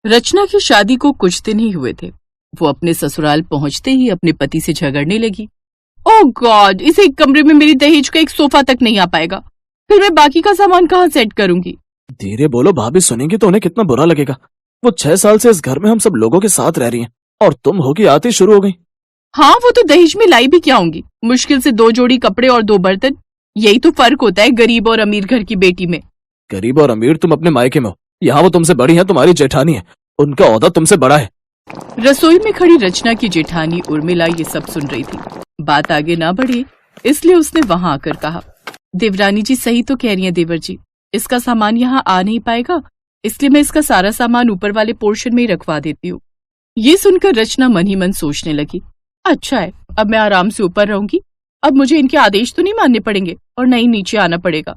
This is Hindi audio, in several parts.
रचना की शादी को कुछ दिन ही हुए थे। वो अपने ससुराल पहुंचते ही अपने पति से झगड़ने लगी। ओह गॉड, इस एक कमरे में मेरी दहेज का एक सोफा तक नहीं आ पाएगा, फिर मैं बाकी का सामान कहाँ सेट करूंगी। धीरे बोलो, भाभी सुनेंगी तो उन्हें कितना बुरा लगेगा। वो 6 साल से इस घर में हम सब लोगों के साथ रह रही हैं और तुम हो कि आती शुरू हो गई। हाँ, वो तो दहेज में लाई भी क्या होंगी, मुश्किल से 2 जोड़ी कपड़े और 2 बर्तन। यही तो फर्क होता है गरीब और अमीर घर की बेटी में। गरीब और अमीर तुम अपने मायके में हो, यहाँ वो तुमसे बड़ी है, तुम्हारी जेठानी है, उनका ओहदा तुमसे बड़ा है। रसोई में खड़ी रचना की जेठानी उर्मिला ये सब सुन रही थी। बात आगे ना बढ़ी इसलिए उसने वहां आकर कहा, देवरानी जी सही तो कह रही हैं देवर जी, इसका सामान यहाँ आ नहीं पाएगा, इसलिए मैं इसका सारा सामान ऊपर वाले पोर्शन में ही रखवा देती हूँ। ये सुनकर रचना मन ही मन सोचने लगी, अच्छा है, अब मैं आराम से ऊपर रहूंगी, अब मुझे इनके आदेश तो नहीं मानने पड़ेंगे और नहीं नीचे आना पड़ेगा।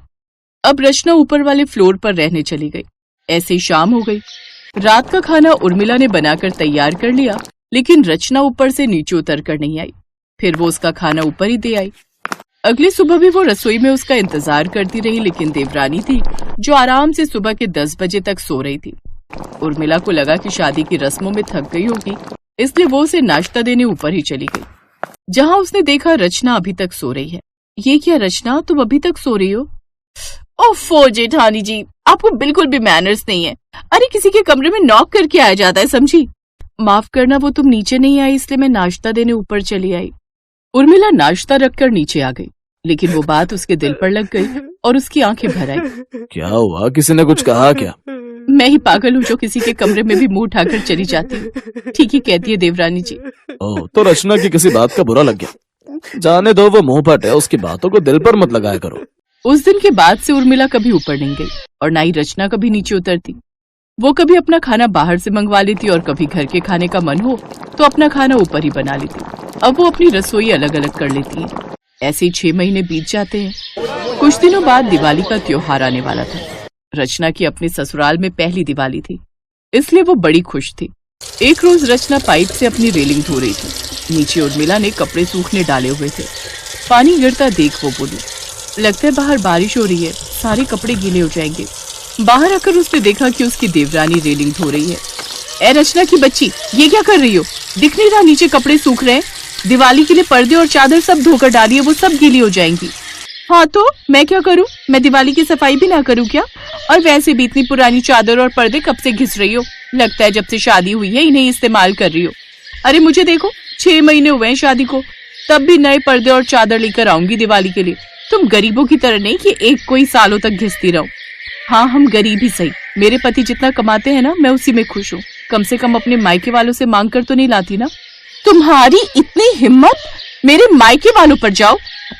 अब रचना ऊपर वाले फ्लोर पर रहने चली गई। ऐसे ही शाम हो गई। रात का खाना उर्मिला ने बनाकर तैयार कर लिया, लेकिन रचना ऊपर से नीचे उतर कर नहीं आई। फिर वो उसका खाना ऊपर ही दे आई। अगली सुबह भी वो रसोई में उसका इंतजार करती रही, लेकिन देवरानी थी जो आराम से सुबह के 10 बजे तक सो रही थी। उर्मिला को लगा कि शादी की रस्मों में थक गई होगी, इसलिए वो उसे नाश्ता देने ऊपर ही चली गई। जहाँ उसने देखा रचना अभी तक सो रही है। ये क्या रचना, तुम अभी तक सो रही हो? ओफो जेठानी जी, आपको बिल्कुल भी मैनर्स नहीं है। अरे किसी के कमरे में नॉक करके आया जाता है, समझी? माफ करना, वो तुम नीचे नहीं आई इसलिए मैं नाश्ता देने ऊपर चली आई। उर्मिला नाश्ता रखकर नीचे आ गई, लेकिन वो बात उसके दिल पर लग गई और उसकी आंखें भर आई। क्या हुआ, किसी ने कुछ कहा क्या? मैं ही पागल हूँ जो किसी के कमरे में भी मुंह उठाकर चली जाती हूँ। ठीक ही कहती है देवरानी जी। ओह, तो रचना की किसी बात का बुरा लग गया। जाने दो, वो मुंह फट है, उसकी बातों को दिल पर मत लगाया करो। उस दिन के बाद से उर्मिला कभी ऊपर नहीं गई और ना ही रचना कभी नीचे उतरती। वो कभी अपना खाना बाहर से मंगवा लेती और कभी घर के खाने का मन हो तो अपना खाना ऊपर ही बना लेती। अब वो अपनी रसोई अलग अलग कर लेती है। ऐसे ही 6 महीने बीत जाते हैं। कुछ दिनों बाद दिवाली का त्योहार आने वाला था। रचना की अपने ससुराल में पहली दिवाली थी, इसलिए वो बड़ी खुश थी। एक रोज रचना पाइप से अपनी रेलिंग धो रही थी। नीचे उर्मिला ने कपड़े सूखने डाले हुए थे। पानी गिरता देख वो बोली, लगता है बाहर बारिश हो रही है, सारे कपड़े गीले हो जाएंगे। बाहर आकर उसने देखा कि उसकी देवरानी रेलिंग धो रही है। ए रचना की बच्ची, ये क्या कर रही हो? दिख नहीं रहा नीचे कपड़े सूख रहे हैं? दिवाली के लिए पर्दे और चादर सब धोकर डालिए, वो सब गीली हो जाएंगी। हाँ तो मैं क्या करूँ, मैं दिवाली की सफाई भी ना करूँ क्या? और वैसे भी इतनी पुरानी चादर और पर्दे कब से घिस रही हो? लगता है जब से शादी हुई है इन्हें इस्तेमाल कर रही हो। अरे मुझे देखो, 6 महीने हुए हैं शादी को, तब भी नए पर्दे और चादर लेकर आऊंगी दिवाली के लिए। तुम गरीबों की तरह नहीं कि एक कोई सालों तक घिसती रहो। हाँ, हम गरीब ही सही, मेरे पति जितना कमाते हैं ना, मैं उसी में खुश हूँ। कम से कम अपने मायके वालों से मांग कर तो नहीं लाती ना। तुम्हारी इतनी हिम्मत, मेरे मायके वालों पर जाओ?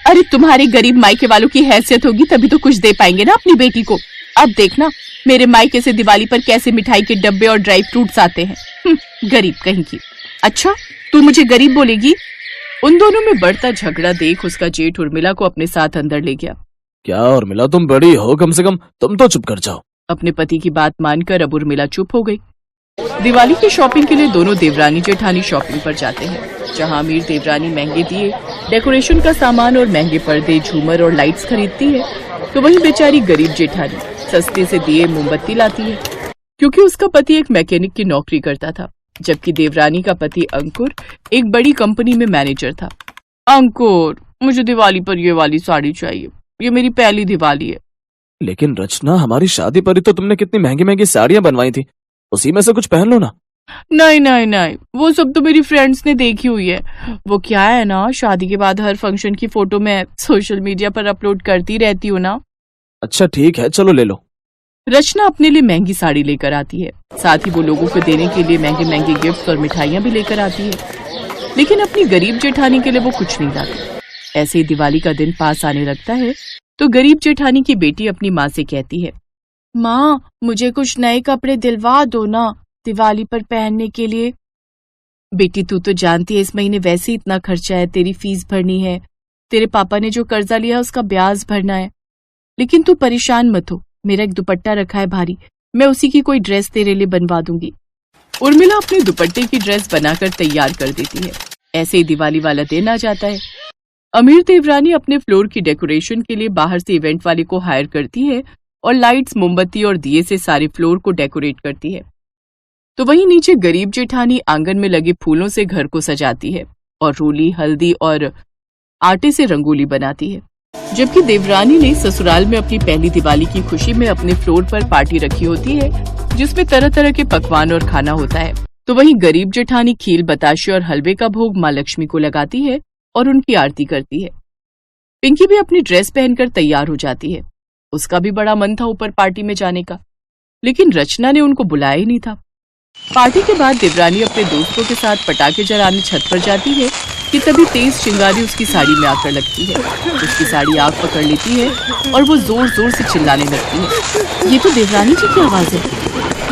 अरे तुम्हारे गरीब मायके वालों की हैसियत होगी तभी तो कुछ दे पाएंगे ना अपनी बेटी को। अब देखना मेरे मायके से दिवाली पर कैसे मिठाई के डब्बे और ड्राई फ्रूट्स आते हैं। गरीब कहीं की। अच्छा, तू मुझे गरीब बोलेगी? उन दोनों में बढ़ता झगड़ा देख उसका जेठ उर्मिला को अपने साथ अंदर ले गया। क्या उर्मिला, तुम बड़ी हो, कम से कम तुम तो चुप कर जाओ। अपने पति की बात मानकर अब उर्मिला चुप हो गई। दिवाली की शॉपिंग के लिए दोनों देवरानी जेठानी शॉपिंग पर जाते हैं। जहां अमीर देवरानी महंगे दिए, डेकोरेशन का सामान और महंगे पर्दे, झूमर और लाइट्स खरीदती है, तो वहीं बेचारी गरीब जेठानी सस्ते से दिए, मोमबत्ती लाती है, क्योंकि उसका पति एक मैकेनिक की नौकरी करता था, जबकि देवरानी का पति अंकुर एक बड़ी कंपनी में मैनेजर था। अंकुर, मुझे दिवाली पर ये वाली साड़ी चाहिए, ये मेरी पहली दिवाली है। लेकिन रचना, हमारी शादी पर ही तो तुमने कितनी महंगी महंगी साड़ियां बनवाई थी, उसी में से कुछ पहन लो ना। नहीं नहीं नहीं, वो सब तो मेरी फ्रेंड्स ने देखी हुई है। वो क्या है ना, शादी के बाद हर फंक्शन की फोटो मैं सोशल मीडिया पर अपलोड करती रहती हूँ ना। अच्छा ठीक है, चलो ले लो। रचना अपने लिए महंगी साड़ी लेकर आती है, साथ ही वो लोगों को देने के लिए महंगे महंगे गिफ्ट और मिठाइयाँ भी लेकर आती है, लेकिन अपनी गरीब जेठानी के लिए वो कुछ नहीं लाती। ऐसे ही दिवाली का दिन पास आने लगता है तो गरीब जेठानी की बेटी अपनी माँ से कहती है, माँ मुझे कुछ नए कपड़े दिलवा दो ना दिवाली पर पहनने के लिए। बेटी तू तो जानती है इस महीने वैसे ही इतना खर्चा है, तेरी फीस भरनी है, तेरे पापा ने जो कर्जा लिया उसका ब्याज भरना है। लेकिन तू परेशान मत हो, मेरा एक दुपट्टा रखा है भारी, मैं उसी की कोई ड्रेस तेरे लिए बनवा दूंगी। उर्मिला अपने दुपट्टे की ड्रेस बनाकर तैयार कर देती है। ऐसे ही दिवाली वाला दिन आ जाता है। अमीर देवरानी अपने फ्लोर की डेकोरेशन के लिए बाहर से इवेंट वाले को हायर करती है और लाइट्स, मोमबत्ती और दिए से सारे फ्लोर को डेकोरेट करती है। तो वहीं नीचे गरीब जेठानी आंगन में लगे फूलों से घर को सजाती है और रोली, हल्दी और आटे से रंगोली बनाती है। जबकि देवरानी ने ससुराल में अपनी पहली दिवाली की खुशी में अपने फ्लोर पर पार्टी रखी होती है, जिसमें तरह तरह के पकवान और खाना होता है। तो वहीं गरीब जेठानी खीर, बताशे और हलवे का भोग माँ लक्ष्मी को लगाती है और उनकी आरती करती है। पिंकी भी अपनी ड्रेस पहनकर तैयार हो जाती है। उसका भी बड़ा मन था ऊपर पार्टी में जाने का, लेकिन रचना ने उनको बुलाया ही नहीं था। पार्टी के बाद देवरानी अपने दोस्तों के साथ पटाखे जलाने छत पर जाती है कि तभी तेज चिंगारी उसकी साड़ी में आकर लगती है। उसकी साड़ी आग पकड़ लेती है और वो जोर जोर से चिल्लाने लगती है। ये तो देवरानी जी की आवाज है।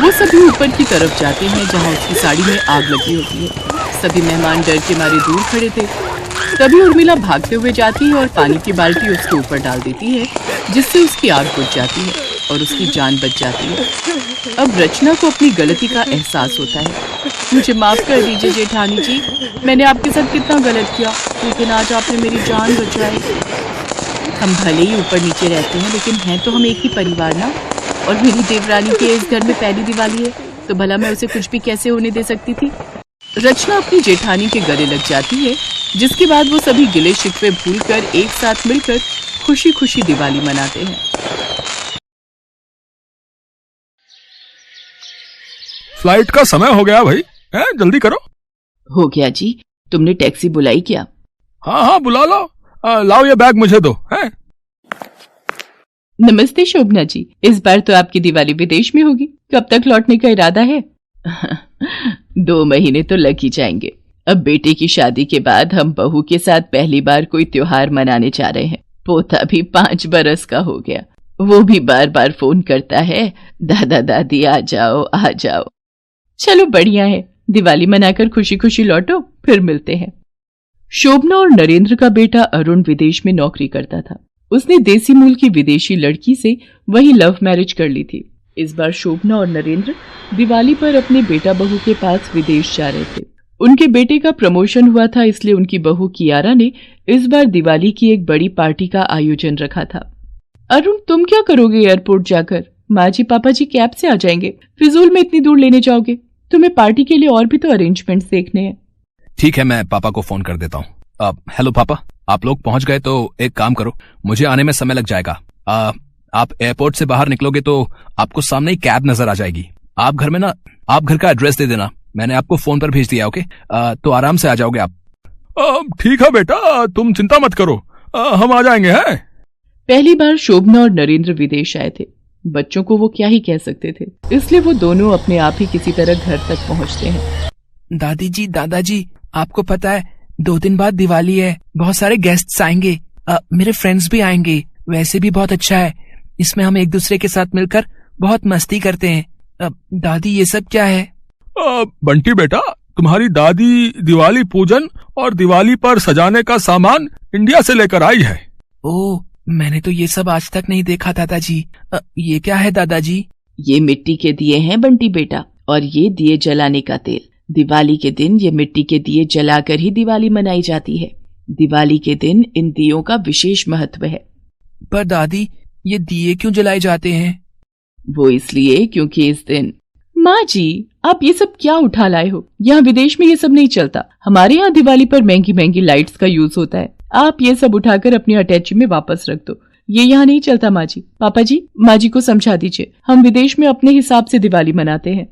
वो सभी ऊपर की तरफ जाते हैं जहाँ उसकी साड़ी में आग लगी होती है। सभी मेहमान डर के मारे दूर खड़े थे। तभी उर्मिला भागते हुए जाती है और पानी की बाल्टी उसके ऊपर डाल देती है, जिससे उसकी आग बुझ जाती है और उसकी जान बच जाती है। अब रचना को अपनी गलती का एहसास होता है। मुझे माफ कर दीजिए जेठानी जी, मैंने आपके साथ कितना गलत किया, लेकिन आज आपने मेरी जान बचाई। हम भले ही ऊपर नीचे रहते हैं, लेकिन हैं तो हम एक ही परिवार ना। और मेरी देवरानी के इस घर में पहली दिवाली है, तो भला मैं उसे कुछ भी कैसे होने दे सकती थी। रचना अपनी जेठानी के गले लग जाती है, जिसके बाद वो सभी गिले शिकवे भूलकर एक साथ मिलकर खुशी खुशी दिवाली मनाते हैं। फ्लाइट का समय हो गया भाई, जल्दी करो। हो गया जी, तुमने टैक्सी बुलाई क्या? हाँ हाँ बुला लो। लाओ ये बैग मुझे दो। है नमस्ते शोभना जी, इस बार तो आपकी दिवाली विदेश में होगी, कब तक लौटने का इरादा है? 2 महीने तो लग ही जाएंगे। अब बेटे की शादी के बाद हम बहू के साथ पहली बार कोई त्योहार मनाने जा रहे हैं। पोता भी 5 बरस का हो गया, वो भी बार बार फोन करता है, दादा दादी आ जाओ आ जाओ। चलो बढ़िया है, दिवाली मनाकर खुशी खुशी लौटो, फिर मिलते हैं। शोभना और नरेंद्र का बेटा अरुण विदेश में नौकरी करता था। उसने देसी मूल की विदेशी लड़की से वही लव मैरिज कर ली थी। इस बार शोभना और नरेंद्र दिवाली पर अपने बेटा बहू के पास विदेश जा रहे थे। उनके बेटे का प्रमोशन हुआ था, इसलिए उनकी बहू कियारा ने इस बार दिवाली की एक बड़ी पार्टी का आयोजन रखा था। अरुण, तुम क्या करोगे एयरपोर्ट जाकर? माँ जी पापा जी कैब से आ जाएंगे, फिजूल में इतनी दूर लेने जाओगे? तुम्हें पार्टी के लिए और भी तो अरेंजमेंट्स देखने हैं। ठीक है, मैं पापा को फोन कर देता हूँ। हेलो पापा, आप लोग पहुंच गए तो एक काम करो, मुझे आने में समय लग जाएगा। आप एयरपोर्ट से बाहर निकलोगे तो आपको सामने ही कैब नजर आ जाएगी। आप घर का एड्रेस दे देना, मैंने आपको फोन पर भेज दिया। ओके, तो आराम से आ जाओगे आप। ठीक है बेटा, तुम चिंता मत करो, हम आ जाएंगे। हैं पहली बार शोभना और नरेंद्र विदेश आए थे। बच्चों को वो क्या ही कह सकते थे, इसलिए वो दोनों अपने आप ही किसी तरह घर तक पहुंचते हैं। दादी जी, दादाजी, आपको पता है 2 दिन बाद दिवाली है, बहुत सारे गेस्ट्स आएंगे, मेरे फ्रेंड्स भी आएंगे। वैसे भी बहुत अच्छा है, इसमें हम एक दूसरे के साथ मिलकर बहुत मस्ती करते हैं। दादी, ये सब क्या है? बंटी बेटा, तुम्हारी दादी दिवाली पूजन और दिवाली पर सजाने का सामान इंडिया से लेकर आई है। ओह, मैंने तो ये सब आज तक नहीं देखा दादाजी। ये क्या है दादाजी? ये मिट्टी के दिए हैं बंटी बेटा, और ये दिए जलाने का तेल। दिवाली के दिन ये मिट्टी के दिए जलाकर ही दिवाली मनाई जाती है। दिवाली के दिन इन दियों का विशेष महत्व है। पर दादी, ये दिए क्यों जलाए जाते हैं? वो इसलिए क्योंकि इस दिन। माँ जी, आप ये सब क्या उठा लाए हो? यहाँ विदेश में ये सब नहीं चलता। हमारे यहाँ दिवाली पर महंगी महंगी लाइट्स का यूज होता है। आप ये सब उठाकर अपनी अटैची में वापस रख दो, ये यहाँ नहीं चलता। माँ जी, पापा जी, माँ जी को समझा दीजिए, हम विदेश में अपने हिसाब से दिवाली मनाते हैं।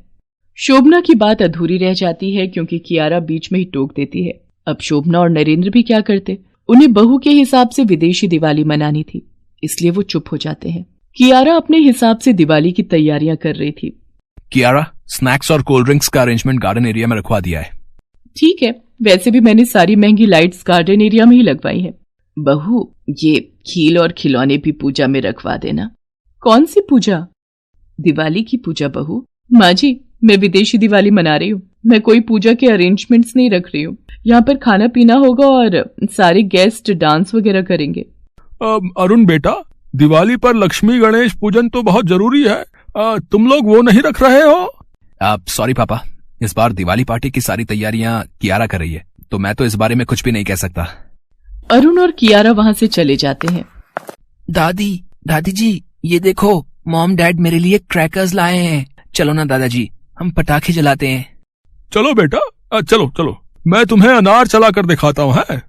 शोभना की बात अधूरी रह जाती है क्योंकि कियारा बीच में ही टोक देती है। अब शोभना और नरेंद्र भी क्या करते, उन्हें बहू के हिसाब से विदेशी दिवाली मनानी थी, इसलिए वो चुप हो जाते हैं। कियारा अपने हिसाब से दिवाली की तैयारियां कर रही थी। कियारा, स्नैक्स और कोल्ड ड्रिंक्स का अरेंजमेंट गार्डन एरिया में रखवा दिया है। ठीक है, वैसे भी मैंने सारी महंगी लाइट्स गार्डन एरिया में ही लगवाई है। बहू, ये खील और खिलौने भी पूजा में रखवा देना। कौन सी पूजा? दिवाली की पूजा बहू। माँ जी, मैं विदेशी दिवाली मना रही हूँ, मैं कोई पूजा के अरेंजमेंट्स नहीं रख रही हूँ। यहाँ पर खाना पीना होगा और सारे गेस्ट डांस वगैरह करेंगे। अरुण बेटा, दिवाली पर लक्ष्मी गणेश पूजन तो बहुत जरूरी है, तुम लोग वो नहीं रख रहे हो? सॉरी पापा, इस बार दिवाली पार्टी की सारी तैयारियां कियारा कर रही है, तो मैं तो इस बारे में कुछ भी नहीं कह सकता। अरुण और कियारा वहाँ से चले जाते हैं। दादी जी, ये देखो, मॉम डैड मेरे लिए क्रैकर्स लाए हैं। चलो ना दादाजी, हम पटाखे जलाते हैं। चलो बेटा, चलो चलो, मैं तुम्हें अनार चला कर दिखाता हूँ। है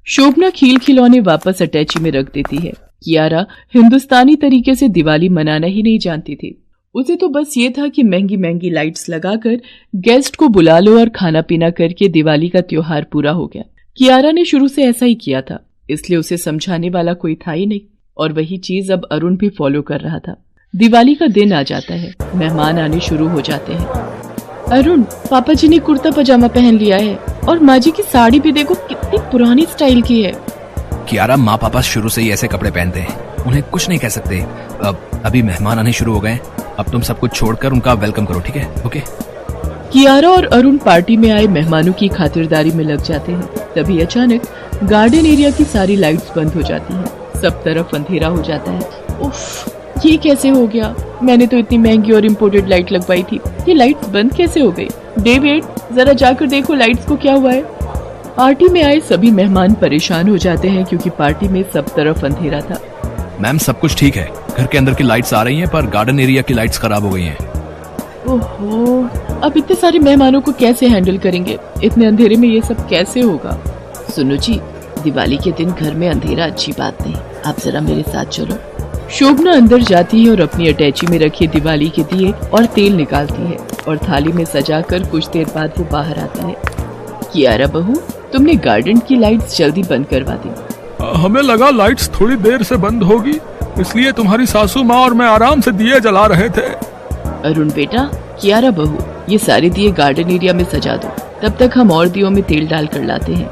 शोभना खील खिलौने वापस अटैची में रख देती है। कियारा हिंदुस्तानी तरीके से दिवाली मनाना ही नहीं जानती थी। उसे तो बस ये था कि महंगी महंगी लाइट्स लगाकर गेस्ट को बुला लो और खाना पीना करके दिवाली का त्योहार पूरा हो गया। कियारा ने शुरू से ऐसा ही किया था, इसलिए उसे समझाने वाला कोई था ही नहीं, और वही चीज अब अरुण भी फॉलो कर रहा था। दिवाली का दिन आ जाता है, मेहमान आने शुरू हो जाते हैं। अरुण, पापा जी ने कुर्ता पजामा पहन लिया है और माँ जी की साड़ी भी देखो कितनी पुरानी स्टाइल की है। कियारा, माँ पापा शुरू से ही ऐसे कपड़े पहनते हैं, उन्हें कुछ नहीं कह सकते। अभी मेहमान आने शुरू हो गए, अब तुम सब कुछ छोड़कर उनका वेलकम करो, ठीक है? ओके। कियारा और अरुण पार्टी में आए मेहमानों की खातिरदारी में लग जाते हैं। तभी अचानक गार्डन एरिया की सारी लाइट्स बंद हो जाती हैं, सब तरफ अंधेरा हो जाता है। उफ, ये कैसे हो गया? मैंने तो इतनी महंगी और इम्पोर्टेड लाइट लगवाई थी, ये लाइट्स बंद कैसे हो गई? डेविड, जरा जाकर देखो लाइट्स को क्या हुआ है। पार्टी में आए सभी मेहमान परेशान हो जाते हैं क्योंकि पार्टी में सब तरफ अंधेरा था। मैम, सब कुछ ठीक है, घर के अंदर की लाइट्स आ रही हैं, पर गार्डन एरिया की लाइट्स खराब हो गई हैं। ओहो, अब इतने सारे मेहमानों को कैसे हैंडल करेंगे? इतने अंधेरे में ये सब कैसे होगा? सुनो जी, दिवाली के दिन घर में अंधेरा अच्छी बात नहीं, आप जरा मेरे साथ चलो। शोभना अंदर जाती है और अपनी अटैची में रखे दिवाली के दिए और तेल निकालती है और थाली में सजाकर कुछ देर बाद वो बाहर आती है। कियारा बहू, तुमने गार्डन की लाइट्स जल्दी बंद करवा दी। हमें लगा लाइट्स थोड़ी देर से बंद होगी, इसलिए तुम्हारी सासू माँ और मैं आराम से दिए जला रहे थे। अरुण बेटा, कियारा बहू, ये सारे दिए गार्डन एरिया में सजा दो, तब तक हम और दियों में तेल डाल कर लाते हैं।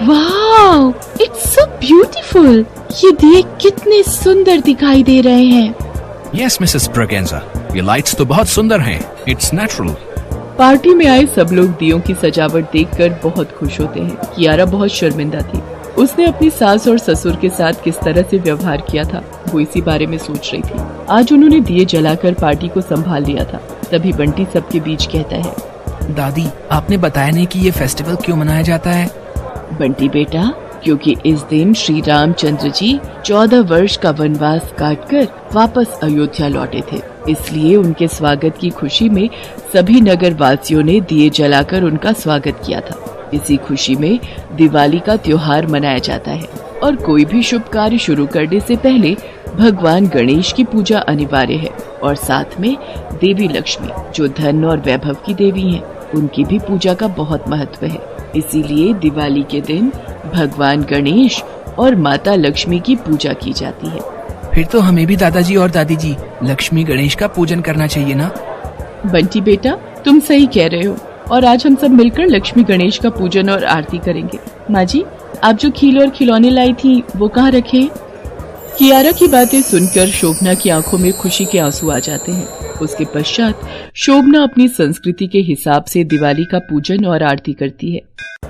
वाओ, इट्स सो ब्यूटीफुल, ये दिए कितने सुंदर दिखाई दे रहे हैं। यस मिसेस ब्रगेंजा, ये लाइट्स तो बहुत सुंदर हैं, इट्स नेचुरल। पार्टी में आए सब लोग दियों की सजावट देखकर बहुत खुश होते हैं। कियारा बहुत शर्मिंदा थी, उसने अपनी सास और ससुर के साथ किस तरह से व्यवहार किया था, वो इसी बारे में सोच रही थी। आज उन्होंने दिए जलाकर पार्टी को संभाल लिया था। तभी बंटी सबके बीच कहता है, दादी, आपने बताया नहीं कि ये फेस्टिवल क्यों मनाया जाता है? बंटी बेटा, क्योंकि इस दिन श्री रामचंद्र जी 14 वर्ष का वनवास काटकर वापस अयोध्या लौटे थे, इसलिए उनके स्वागत की खुशी में सभी नगर वासियों ने दिए जलाकर उनका स्वागत किया था। इसी खुशी में दिवाली का त्योहार मनाया जाता है और कोई भी शुभ कार्य शुरू करने से पहले भगवान गणेश की पूजा अनिवार्य है और साथ में देवी लक्ष्मी, जो धन और वैभव की देवी हैं, उनकी भी पूजा का बहुत महत्व है। इसीलिए दिवाली के दिन भगवान गणेश और माता लक्ष्मी की पूजा की जाती है। फिर तो हमें भी दादाजी और दादी जी लक्ष्मी गणेश का पूजन करना चाहिए ना? बंटी बेटा, तुम सही कह रहे हो, और आज हम सब मिलकर लक्ष्मी गणेश का पूजन और आरती करेंगे। माँ जी, आप जो खील और खिलौने लाई थी वो कहाँ रखे? कियारा की बातें सुनकर शोभना की आंखों में खुशी के आंसू आ जाते हैं। उसके पश्चात शोभना अपनी संस्कृति के हिसाब से दिवाली का पूजन और आरती करती है।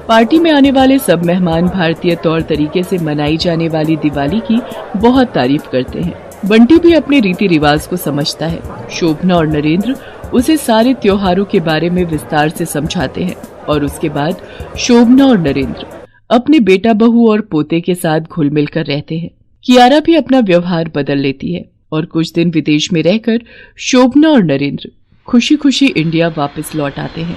पार्टी में आने वाले सब मेहमान भारतीय तौर तरीके से मनाई जाने वाली दिवाली की बहुत तारीफ करते हैं। बंटी भी अपने रीति रिवाज को समझता है। शोभना और नरेंद्र उसे सारे त्योहारों के बारे में विस्तार से समझाते हैं और उसके बाद शोभना और नरेंद्र अपने बेटा बहू और पोते के साथ घुल मिल कर रहते हैं। कियारा भी अपना व्यवहार बदल लेती है और कुछ दिन विदेश में रहकर शोभना और नरेंद्र खुशी खुशी इंडिया वापस लौट आते हैं।